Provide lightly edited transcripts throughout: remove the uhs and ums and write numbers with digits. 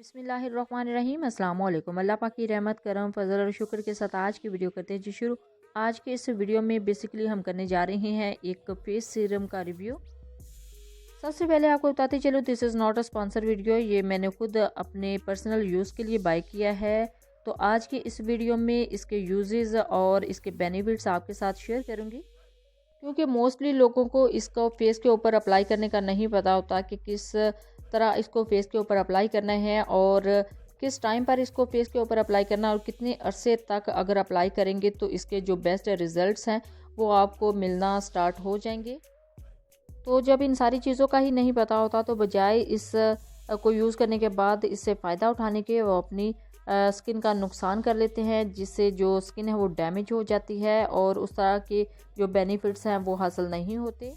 बिस्मिल्लाहिर्रहमानिर्रहीम अस्सलाम वालेकुम। अल्लाह पाक की रहमत करम फजल और शुक्र के साथ आज की वीडियो करते हैं जी शुरू। आज के इस वीडियो में बेसिकली हम करने जा रहे हैं एक फेस सीरम का रिव्यू। सबसे पहले आपको बताते चलो this is not a sponsor video, ये मैंने खुद अपने पर्सनल यूज़ के लिए बाय किया है। तो आज के इस वीडियो में इसके यूजेस और इसके बेनिफिट्स आपके साथ शेयर करूँगी, क्योंकि मोस्टली लोगों को इसको फेस के ऊपर अप्लाई करने का नहीं पता होता कि किस तरह इसको फेस के ऊपर अप्लाई करना है और किस टाइम पर इसको फेस के ऊपर अप्लाई करना और कितने अरसे तक अगर अप्लाई करेंगे तो इसके जो बेस्ट रिजल्ट्स हैं वो आपको मिलना स्टार्ट हो जाएंगे। तो जब इन सारी चीज़ों का ही नहीं पता होता तो बजाय इस को यूज़ करने के बाद इससे फ़ायदा उठाने के वो अपनी स्किन का नुकसान कर लेते हैं, जिससे जो स्किन है वो डैमेज हो जाती है और उस तरह के जो बेनिफिट्स हैं वो हासिल नहीं होते।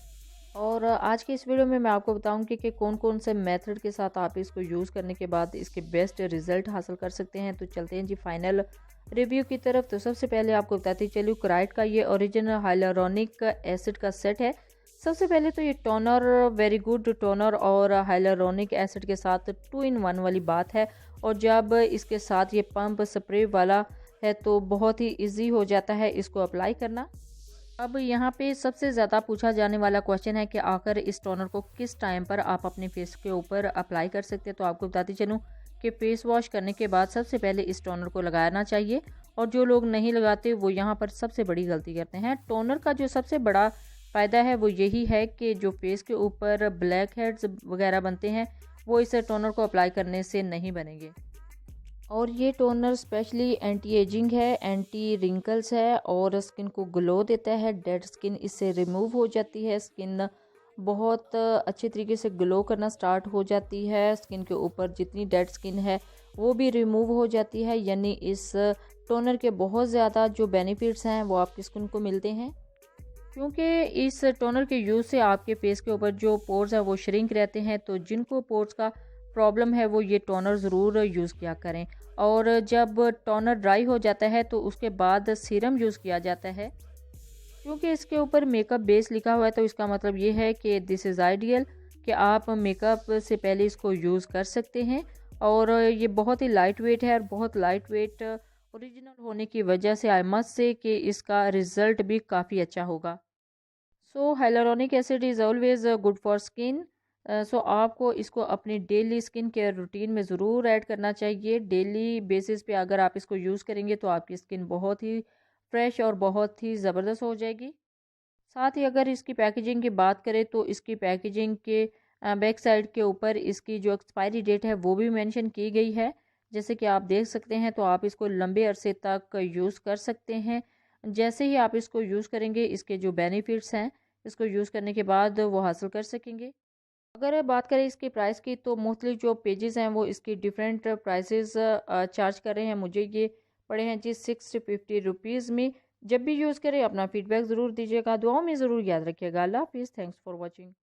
और आज की इस वीडियो में मैं आपको बताऊंगी कि कौन कौन से मेथड के साथ आप इसको यूज़ करने के बाद इसके बेस्ट रिजल्ट हासिल कर सकते हैं। तो चलते हैं जी फाइनल रिव्यू की तरफ। तो सबसे पहले आपको बताती चलूँ क्राइट का ये ओरिजिनल हाइलुरोनिक एसिड का सेट है। सबसे पहले तो ये टोनर वेरी गुड टोनर और हाइलुरोनिक एसिड के साथ 2 in 1 वाली बात है। और जब इसके साथ ये पंप स्प्रे वाला है तो बहुत ही इजी हो जाता है इसको अप्लाई करना। अब यहाँ पे सबसे ज़्यादा पूछा जाने वाला क्वेश्चन है कि आखिर इस टोनर को किस टाइम पर आप अपने फेस के ऊपर अप्लाई कर सकते हैं। तो आपको बताती चलूँ कि फेस वॉश करने के बाद सबसे पहले इस टोनर को लगाना चाहिए, और जो लोग नहीं लगाते वो यहाँ पर सबसे बड़ी गलती करते हैं। टोनर का जो सबसे बड़ा फ़ायदा है वो यही है कि जो फेस के ऊपर ब्लैक हेड्स वगैरह बनते हैं वो इस टोनर को अप्लाई करने से नहीं बनेंगे। और ये टोनर स्पेशली एंटी एजिंग है, एंटी रिंकल्स है और स्किन को ग्लो देता है। डेड स्किन इससे रिमूव हो जाती है, स्किन बहुत अच्छे तरीके से ग्लो करना स्टार्ट हो जाती है। स्किन के ऊपर जितनी डेड स्किन है वो भी रिमूव हो जाती है। यानी इस टोनर के बहुत ज़्यादा जो बेनिफिट्स हैं वो आपकी स्किन को मिलते हैं, क्योंकि इस टोनर के यूज़ से आपके फेस के ऊपर जो पोर्स है वो श्रिंक रहते हैं। तो जिनको पोर्स का प्रॉब्लम है वो ये टोनर ज़रूर यूज़ किया करें। और जब टोनर ड्राई हो जाता है तो उसके बाद सीरम यूज़ किया जाता है। क्योंकि इसके ऊपर मेकअप बेस लिखा हुआ है तो इसका मतलब ये है कि दिस इज़ आइडियल, कि आप मेकअप से पहले इसको यूज़ कर सकते हैं। और ये बहुत ही लाइट वेट है और बहुत लाइट वेट ओरिजिनल होने की वजह से आई मस्ट से कि इसका रिज़ल्ट भी काफ़ी अच्छा होगा। So hyaluronic acid is always good for skin. So आपको इसको अपनी डेली स्किन केयर रूटीन में ज़रूर ऐड करना चाहिए। डेली बेसिस पे अगर आप इसको यूज़ करेंगे तो आपकी स्किन बहुत ही फ्रेश और बहुत ही ज़बरदस्त हो जाएगी। साथ ही अगर इसकी पैकेजिंग की बात करें तो इसकी पैकेजिंग के बैक साइड के ऊपर इसकी जो एक्सपायरी डेट है वो भी मेंशन की गई है। जैसे कि आप देख सकते हैं, तो आप इसको लंबे अरसे तक यूज़ कर सकते हैं। जैसे ही आप इसको यूज़ करेंगे इसके जो बेनिफिट्स हैं इसको यूज़ करने के बाद वो हासिल कर सकेंगे। अगर बात करें इसकी प्राइस की तो मोस्टली जो पेजेस हैं वो इसकी डिफरेंट प्राइसेस चार्ज कर रहे हैं। मुझे ये पड़े हैं जी 650 में। जब भी यूज़ करें अपना फीडबैक ज़रूर दीजिएगा, दुआओं में ज़रूर याद रखिएगा। अल्लाह हाफिज़, थैंक्स फॉर वॉचिंग।